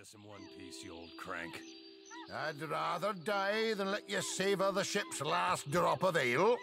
this in one piece, you old crank. I'd rather die than let you savor the ship's last drop of ale.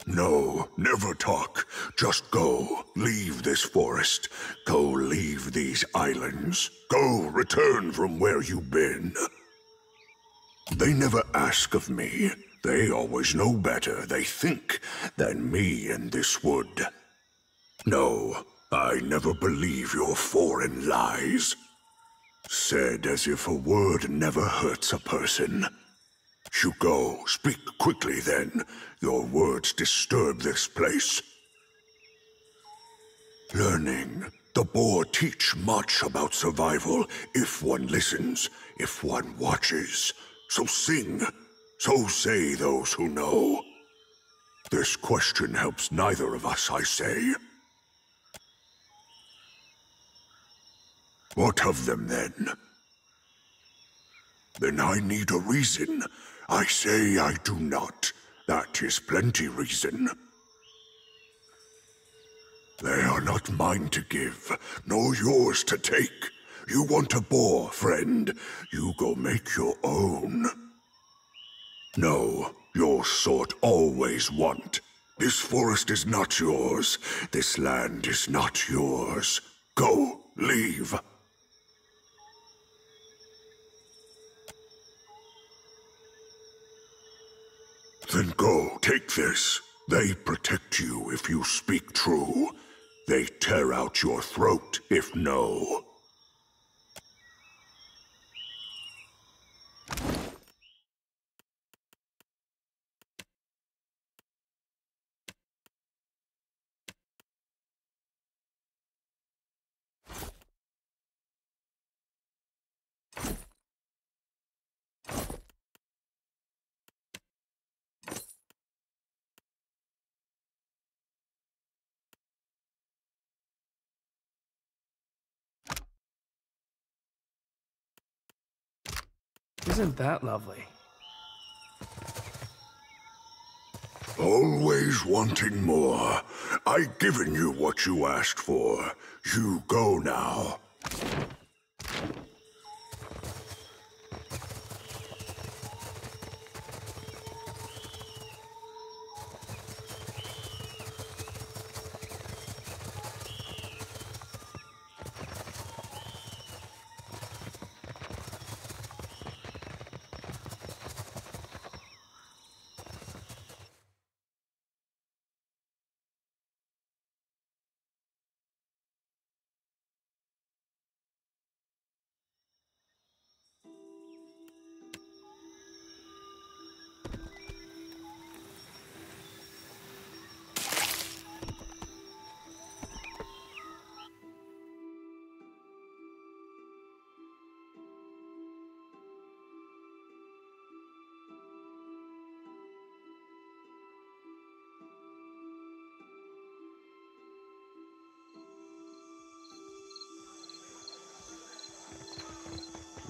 No, never talk. Just go. Leave this forest. Go leave these islands. Go return from where you've been. They never ask of me. They always know better, they think, than me in this wood. No, I never believe your foreign lies. Said as if a word never hurts a person. You go, speak quickly then. Your words disturb this place. Learning. The boar teach much about survival if one listens, if one watches. So sing. So say those who know. This question helps neither of us, I say. What of them, then? Then I need a reason. I say I do not. That is plenty reason. They are not mine to give, nor yours to take. You want a boar, friend. You go make your own. No, your sort always want. This forest is not yours. This land is not yours. Go, leave. Then go, take this. They protect you if you speak true. They tear out your throat if no. Isn't that lovely? Always wanting more. I've given you what you asked for. You go now.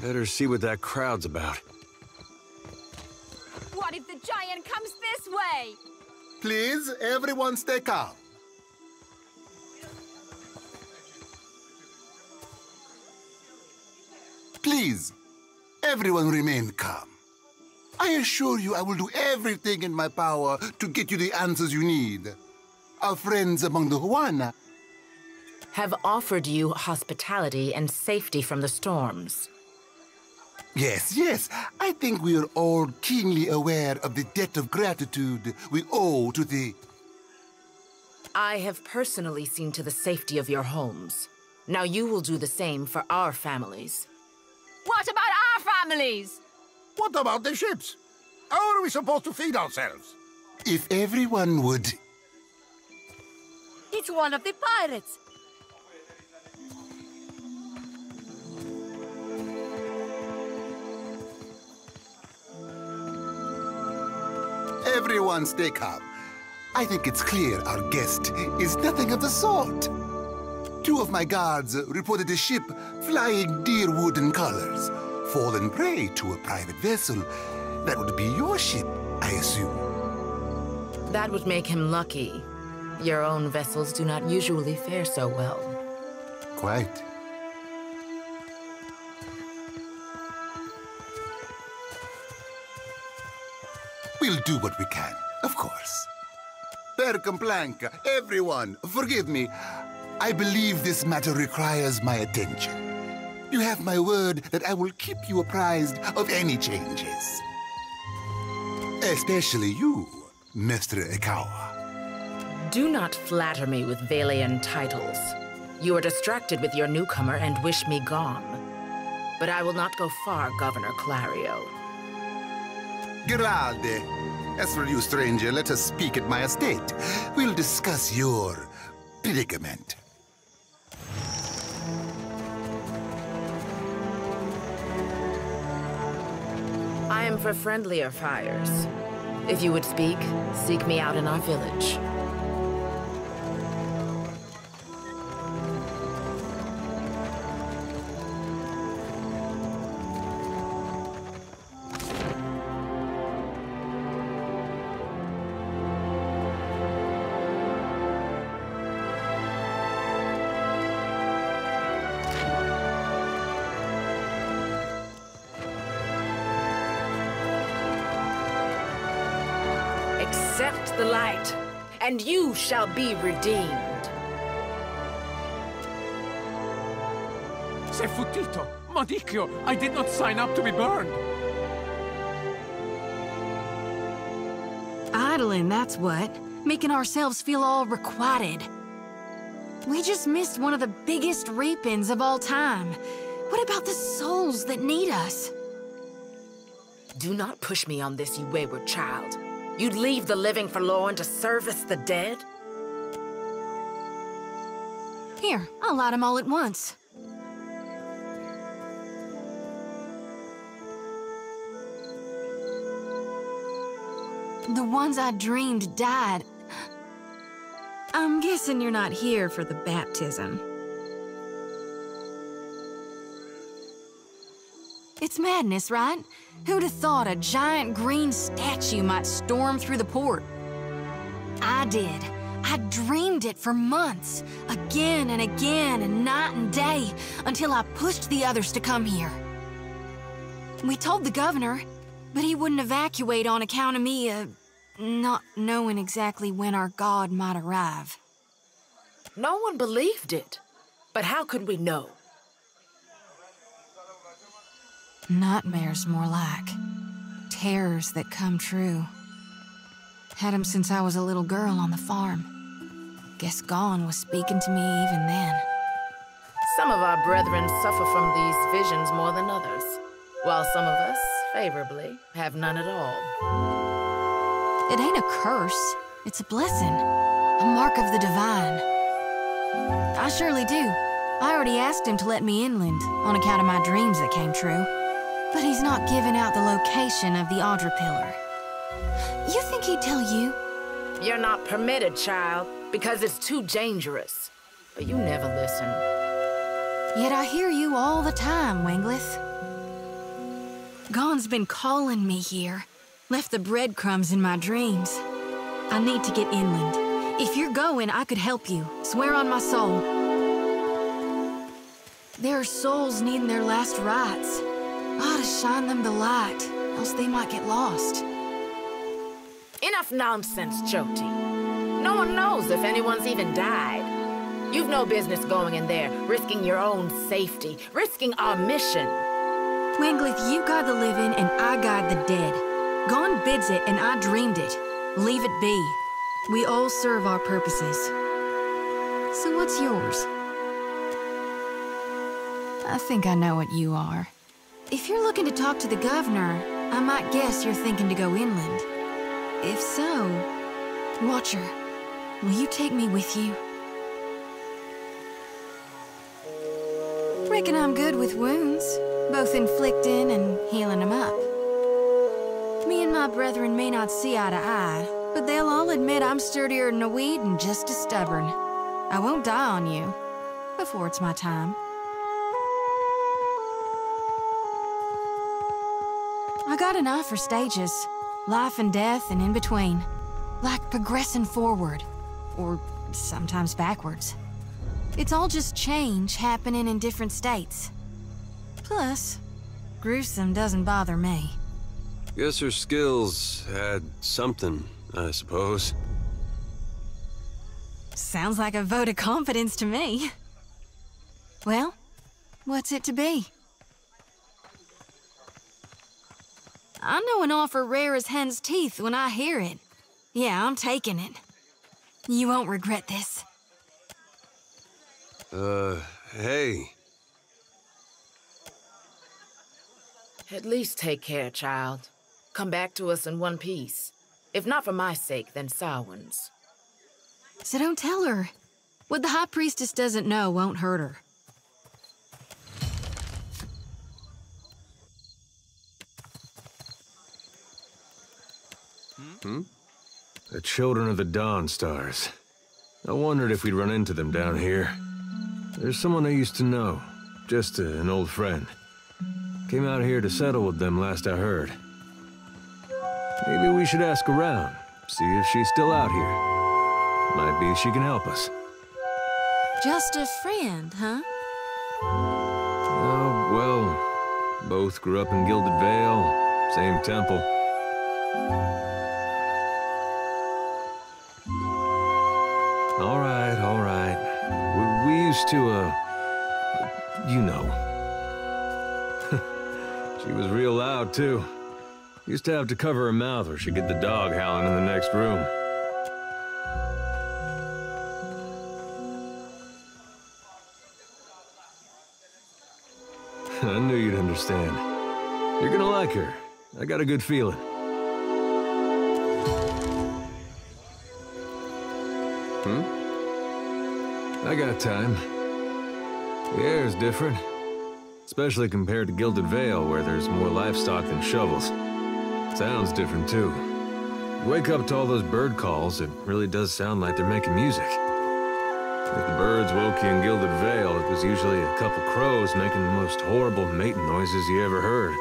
Better see what that crowd's about. What if the giant comes this way? Please, everyone stay calm. Please, everyone remain calm. I assure you I will do everything in my power to get you the answers you need. Our friends among the Huana have offered you hospitality and safety from the storms. Yes. I think we are all keenly aware of the debt of gratitude we owe to the... I have personally seen to the safety of your homes. Now you will do the same for our families. What about our families? What about the ships? How are we supposed to feed ourselves? If everyone would... It's one of the pirates. Everyone stay calm. I think it's clear our guest is nothing of the sort. 2 of my guards reported a ship flying deer wooden colors, fallen prey to a private vessel. That would be your ship, I assume. That would make him lucky. Your own vessels do not usually fare so well. Quite. We'll do what we can, of course. Per complank, everyone, forgive me. I believe this matter requires my attention. You have my word that I will keep you apprised of any changes. Especially you, Mr. Ikawa. Do not flatter me with Valian titles. You are distracted with your newcomer and wish me gone. But I will not go far, Governor Clario. Grande. As for you, stranger, let us speak at my estate. We'll discuss your predicament. I am for friendlier fires. If you would speak, seek me out in our village. Accept the light, and you shall be redeemed. Sei futtito! Madicchio! I did not sign up to be burned! Idling, that's what. Making ourselves feel all requited. We just missed one of the biggest reapings of all time. What about the souls that need us? Do not push me on this, you wayward child. You'd leave the living forlorn to service the dead? Here, I'll light them all at once. The ones I dreamed died. I'm guessing you're not here for the baptism. It's madness, right? Who'd have thought a giant green statue might storm through the port? I did. I dreamed it for months, again and again, and night and day, until I pushed the others to come here. We told the governor, but he wouldn't evacuate on account of me, not knowing exactly when our god might arrive. No one believed it. But how could we know? Nightmares, more like. Terrors that come true. Had 'em since I was a little girl on the farm. Guess Gone was speaking to me even then. Some of our brethren suffer from these visions more than others, while some of us, favorably, have none at all. It ain't a curse. It's a blessing. A mark of the divine. I surely do. I already asked him to let me inland, on account of my dreams that came true. But he's not giving out the location of the Audra Pillar. You think he'd tell you? You're not permitted, child, because it's too dangerous. But you never listen. Yet I hear you all the time, Wenglith. Gone's been calling me here. Left the breadcrumbs in my dreams. I need to get inland. If you're going, I could help you. Swear on my soul. There are souls needing their last rites. I ought to shine them the light, else they might get lost. Enough nonsense, Jyoti. No one knows if anyone's even died. You've no business going in there, risking your own safety, risking our mission. Wenglith, you guide the living and I guide the dead. Gone bids it and I dreamed it. Leave it be. We all serve our purposes. So what's yours? I think I know what you are. If you're looking to talk to the governor, I might guess you're thinking to go inland. If so, Watcher, will you take me with you? Reckon I'm good with wounds, both inflicting and healing them up. Me and my brethren may not see eye to eye, but they'll all admit I'm sturdier than a weed and just as stubborn. I won't die on you before it's my time. I got an eye for stages. Life and death and in between. Like progressing forward. Or sometimes backwards. It's all just change happening in different states. Plus, gruesome doesn't bother me. Guess her skills had something, I suppose. Sounds like a vote of confidence to me. Well, what's it to be? I know an offer rare as hen's teeth when I hear it. Yeah, I'm taking it. You won't regret this. Hey. At least take care, child. Come back to us in one piece. If not for my sake, then Samhain's. So don't tell her. What the High Priestess doesn't know won't hurt her. The Children of the Dawn Stars. I wondered if we'd run into them down here. There's someone I used to know. Just an old friend. Came out here to settle with them last I heard. Maybe we should ask around, see if she's still out here. Might be she can help us. Just a friend, huh? Oh, well, both grew up in Gilded Vale, same temple. All right. We used to, you know. She was real loud, too. Used to have to cover her mouth or she'd get the dog howling in the next room. I knew you'd understand. You're gonna like her. I got a good feeling. I got time. The air's different. Especially compared to Gilded Vale, where there's more livestock than shovels. Sounds different, too. You wake up to all those bird calls, it really does sound like they're making music. If the birds woke you in Gilded Vale, it was usually a couple crows making the most horrible mating noises you ever heard.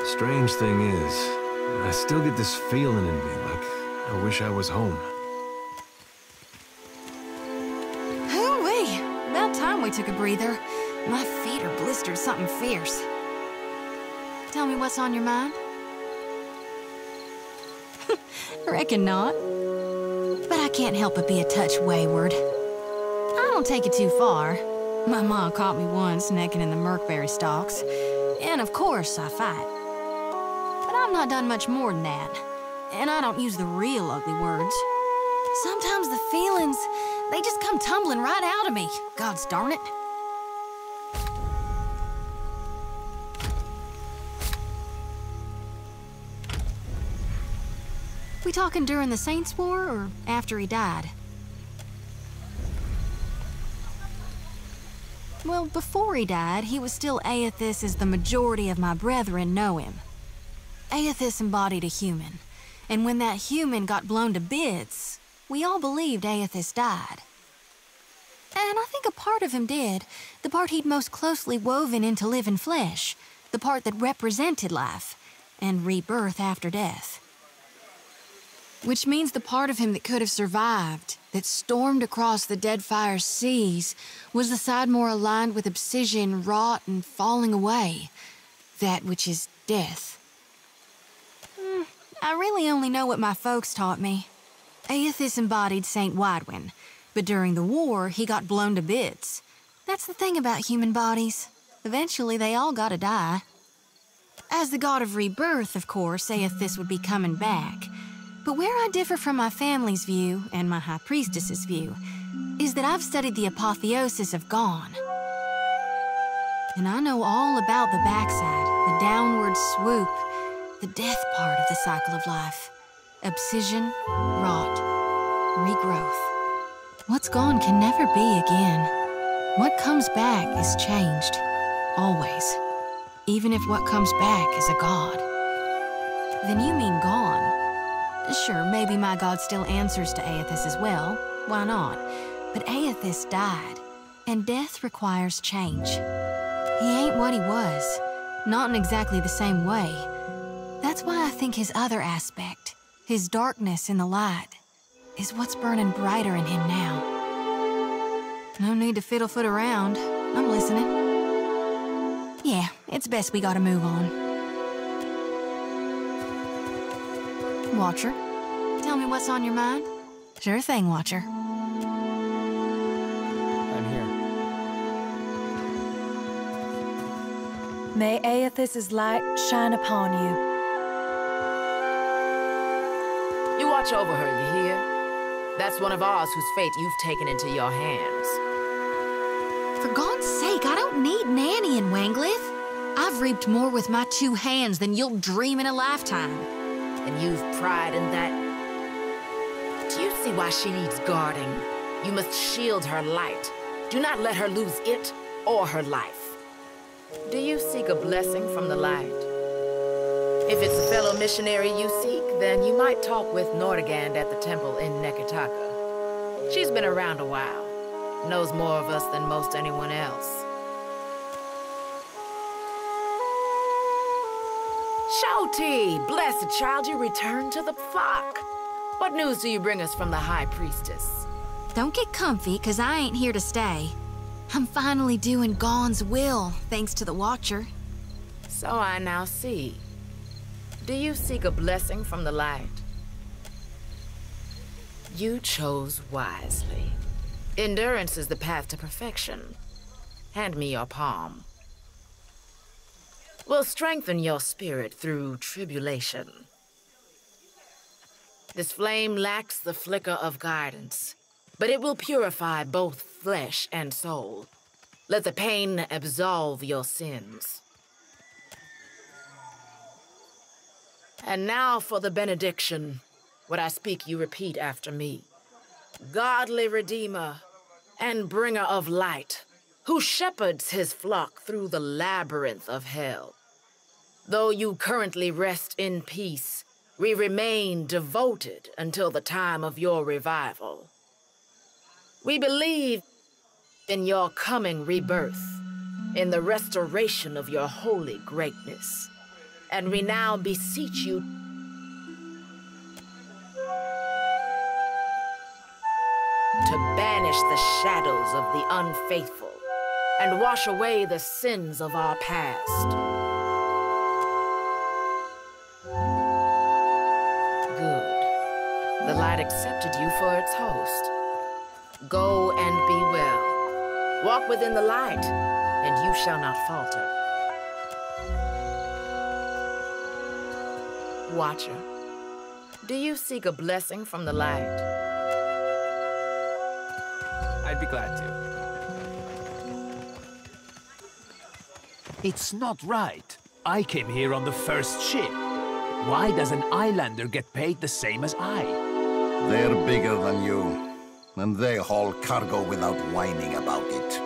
The strange thing is, I still get this feeling in me like I wish I was home. Hoo-wee! About time we took a breather. My feet are blistered something fierce. Tell me what's on your mind? Reckon not. But I can't help but be a touch wayward. I don't take it too far. My mom caught me once necking in the merkberry stalks. And of course, I fight. But I've not done much more than that. And I don't use the real ugly words. Sometimes the feelings, they just come tumbling right out of me. Gods darn it. We talking during the Saints' War, or after he died? Well, before he died, he was still Aethys as the majority of my brethren know him. Aethys embodied a human, and when that human got blown to bits, we all believed Aethys died. And I think a part of him did, the part he'd most closely woven into living flesh, the part that represented life, and rebirth after death. Which means the part of him that could have survived, that stormed across the Deadfire seas, was the side more aligned with obsidian, rot, and falling away. That which is death. I really only know what my folks taught me. Aethys embodied Saint Widwin, but during the war, he got blown to bits. That's the thing about human bodies. Eventually, they all gotta die. As the god of rebirth, of course, Aethys would be coming back. But where I differ from my family's view, and my High Priestess's view, is that I've studied the apotheosis of Gone. And I know all about the backside, the downward swoop, the death part of the cycle of life. Obsidian, rot, regrowth. What's gone can never be again. What comes back is changed, always. Even if what comes back is a god. Then you mean gone. Sure, maybe my god still answers to Aethys as well. Why not? But Aethys died, and death requires change. He ain't what he was, not in exactly the same way. That's why I think his other aspect, his darkness in the light, is what's burning brighter in him now. No need to fiddle-foot around. I'm listening. Yeah, it's best we gotta move on. Watcher, tell me what's on your mind. Sure thing, Watcher. May Aethys' light shine upon you. You watch over her, you hear? That's one of ours whose fate you've taken into your hands. For God's sake, I don't need Nanny in Wanglith. I've reaped more with my 2 hands than you'll dream in a lifetime. And you've pride in that. Do you see why she needs guarding? You must shield her light. Do not let her lose it or her life. Do you seek a blessing from the light? If it's a fellow missionary you seek, then you might talk with Nordegand at the temple in Neketaka. She's been around a while, knows more of us than most anyone else. Shouty, blessed child, you returned to the flock. What news do you bring us from the High Priestess? Don't get comfy, 'cause I ain't here to stay. I'm finally doing Gon's will, thanks to the Watcher. So I now see. Do you seek a blessing from the light? You chose wisely. Endurance is the path to perfection. Hand me your palm. We'll strengthen your spirit through tribulation. This flame lacks the flicker of guidance, but it will purify both flesh and soul. Let the pain absolve your sins. And now for the benediction. What I speak, you repeat after me. Godly Redeemer and bringer of light, who shepherds his flock through the labyrinth of hell. Though you currently rest in peace, we remain devoted until the time of your revival. We believe in your coming rebirth, in the restoration of your holy greatness. And we now beseech you to banish the shadows of the unfaithful and wash away the sins of our past. Good. The light accepted you for its host. Go and be well. Walk within the light, and you shall not falter. Watcher, do you seek a blessing from the light? I'd be glad to. It's not right. I came here on the first ship. Why does an islander get paid the same as I? They're bigger than you, and they haul cargo without whining about it.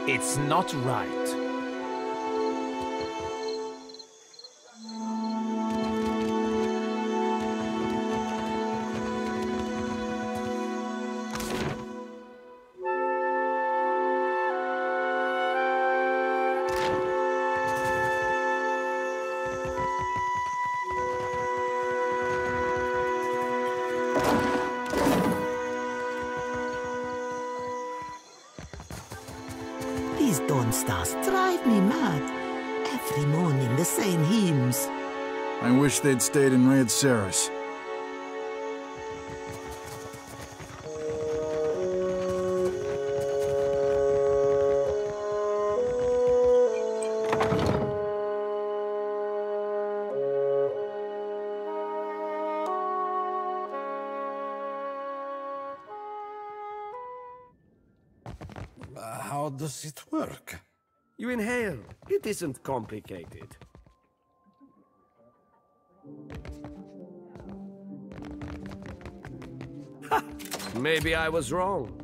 It's not right. These dawn stars drive me mad. Every morning, the same hymns. I wish they'd stayed in Red Ceres. How does it work? You inhale. It isn't complicated. Ha! Maybe I was wrong.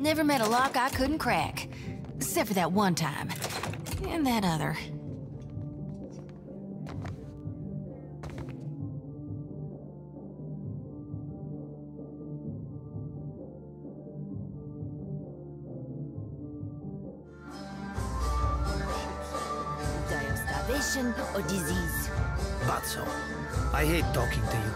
Never met a lock I couldn't crack. Except for that one time. And that other. Die of starvation or disease. Batso, I hate talking to you.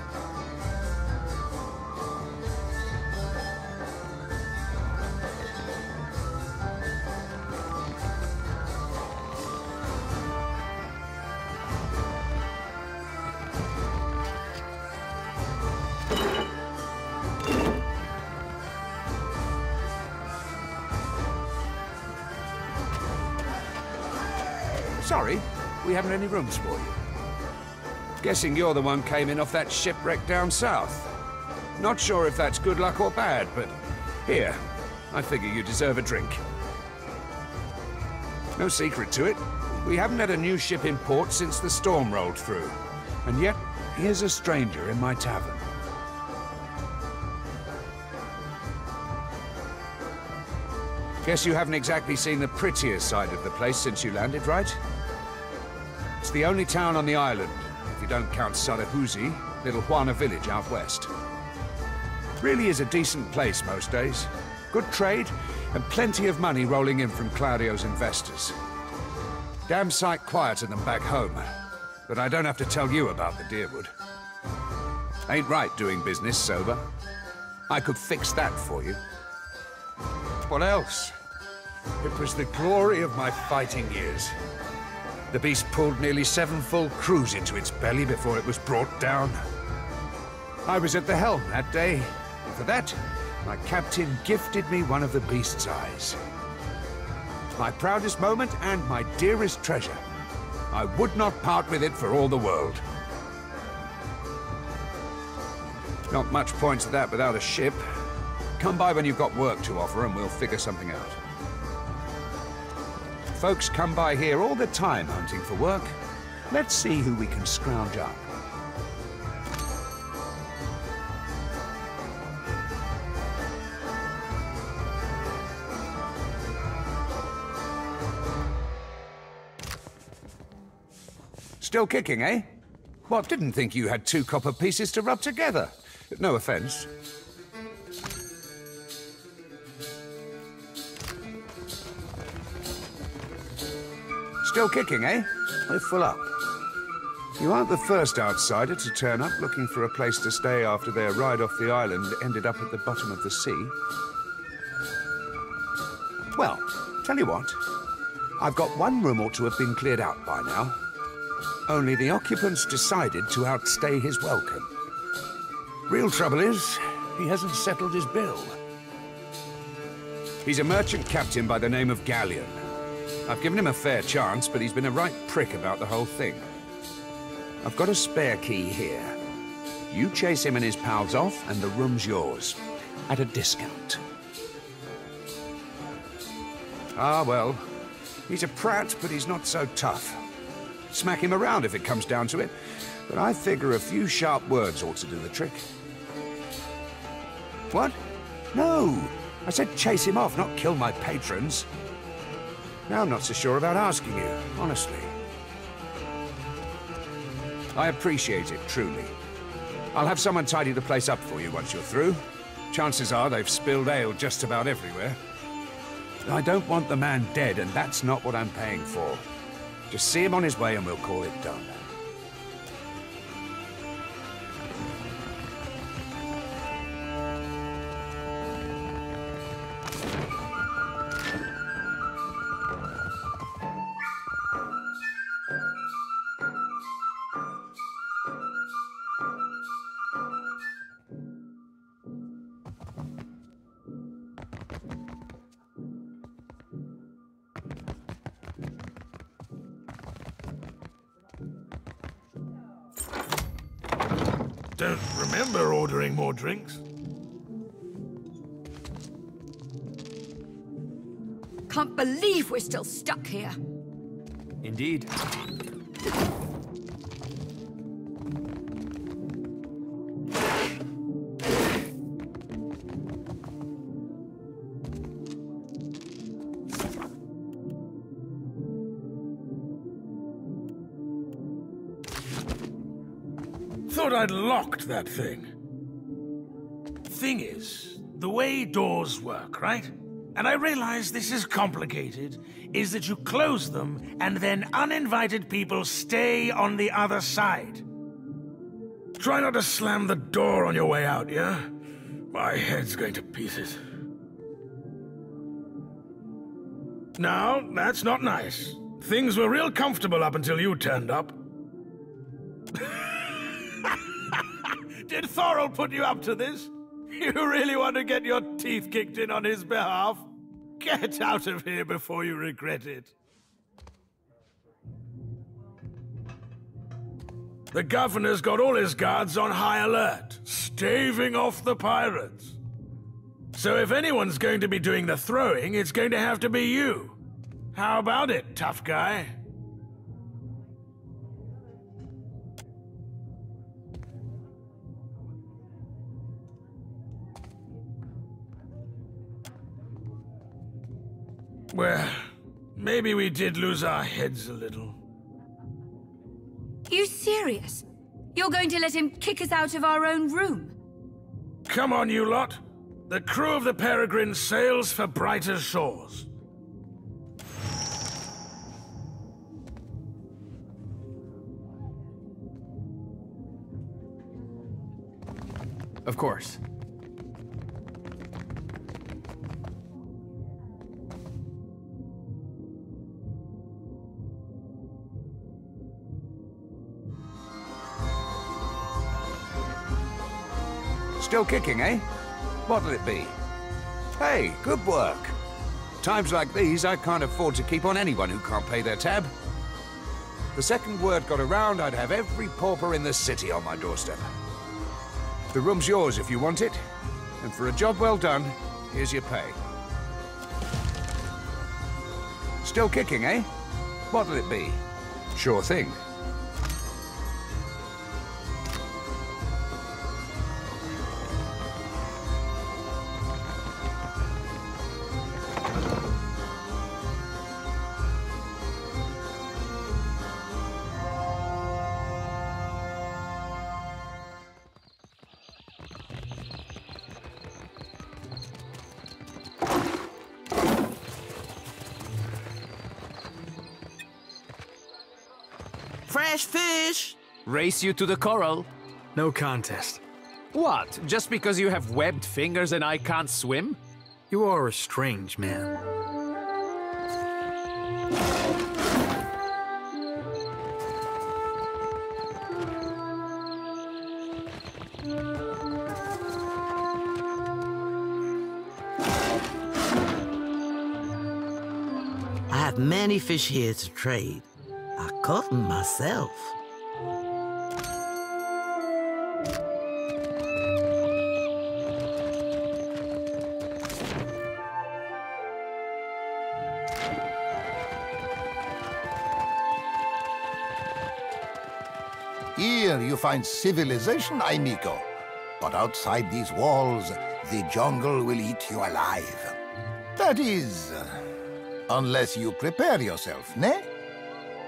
Sorry, we haven't any rooms for you. Guessing you're the one came in off that shipwreck down south. Not sure if that's good luck or bad, but here, I figure you deserve a drink. No secret to it. We haven't had a new ship in port since the storm rolled through. And yet, here's a stranger in my tavern. Guess you haven't exactly seen the prettier side of the place since you landed, right? It's the only town on the island, if you don't count Salahuzi, little Juana village out west. Really is a decent place most days. Good trade, and plenty of money rolling in from Claudio's investors. Damn sight quieter than back home, but I don't have to tell you about the Deerwood. Ain't right doing business sober. I could fix that for you. What else? It was the glory of my fighting years. The beast pulled nearly 7 full crews into its belly before it was brought down. I was at the helm that day, and for that, my captain gifted me one of the beast's eyes. My proudest moment and my dearest treasure. I would not part with it for all the world. Not much point to that without a ship. Come by when you've got work to offer and we'll figure something out. Folks come by here all the time hunting for work. Let's see who we can scrounge up. Still kicking, eh? What, didn't think you had 2 copper pieces to rub together? No offense. Still kicking, eh? We're full up. You aren't the first outsider to turn up looking for a place to stay after their ride off the island ended up at the bottom of the sea. Well, tell you what. I've got 1 room ought to have been cleared out by now. Only the occupants decided to outstay his welcome. Real trouble is, he hasn't settled his bill. He's a merchant captain by the name of Galleon. I've given him a fair chance, but he's been a right prick about the whole thing. I've got a spare key here. You chase him and his pals off, and the room's yours. At a discount. Ah, well. He's a prat, but he's not so tough. Smack him around if it comes down to it, but I figure a few sharp words ought to do the trick. What? No! I said chase him off, not kill my patrons. Now I'm not so sure about asking you, honestly. I appreciate it, truly. I'll have someone tidy the place up for you once you're through. Chances are they've spilled ale just about everywhere. I don't want the man dead, and that's not what I'm paying for. Just see him on his way and we'll call it done. Don't remember ordering more drinks. Can't believe we're still stuck here. Indeed. Thought I'd locked that thing. Thing is, the way doors work, right? And I realize this is complicated, is that you close them and then uninvited people stay on the other side. Try not to slam the door on your way out, yeah? My head's going to pieces. No, that's not nice. Things were real comfortable up until you turned up. Did Thorol put you up to this? You really want to get your teeth kicked in on his behalf? Get out of here before you regret it. The governor's got all his guards on high alert, staving off the pirates. So if anyone's going to be doing the throwing, it's going to have to be you. How about it, tough guy? Well, maybe we did lose our heads a little. You serious? You're going to let him kick us out of our own room? Come on, you lot. The crew of the Peregrine sails for brighter shores. Of course. Still kicking, eh? What'll it be? Hey, good work. Times like these, I can't afford to keep on anyone who can't pay their tab. The second word got around, I'd have every pauper in the city on my doorstep. The room's yours if you want it, and for a job well done, here's your pay. Still kicking, eh? What'll it be? Sure thing. Fresh fish! Race you to the coral? No contest. What? Just because you have webbed fingers and I can't swim? You are a strange man. I have many fish here to trade. I caught them myself. Here you find civilization, amigo. But outside these walls, the jungle will eat you alive. That is, unless you prepare yourself, ne?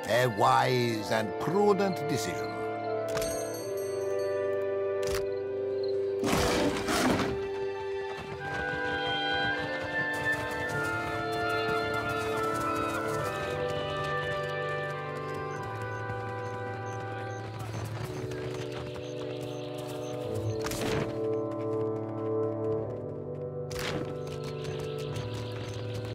A wise and prudent decision.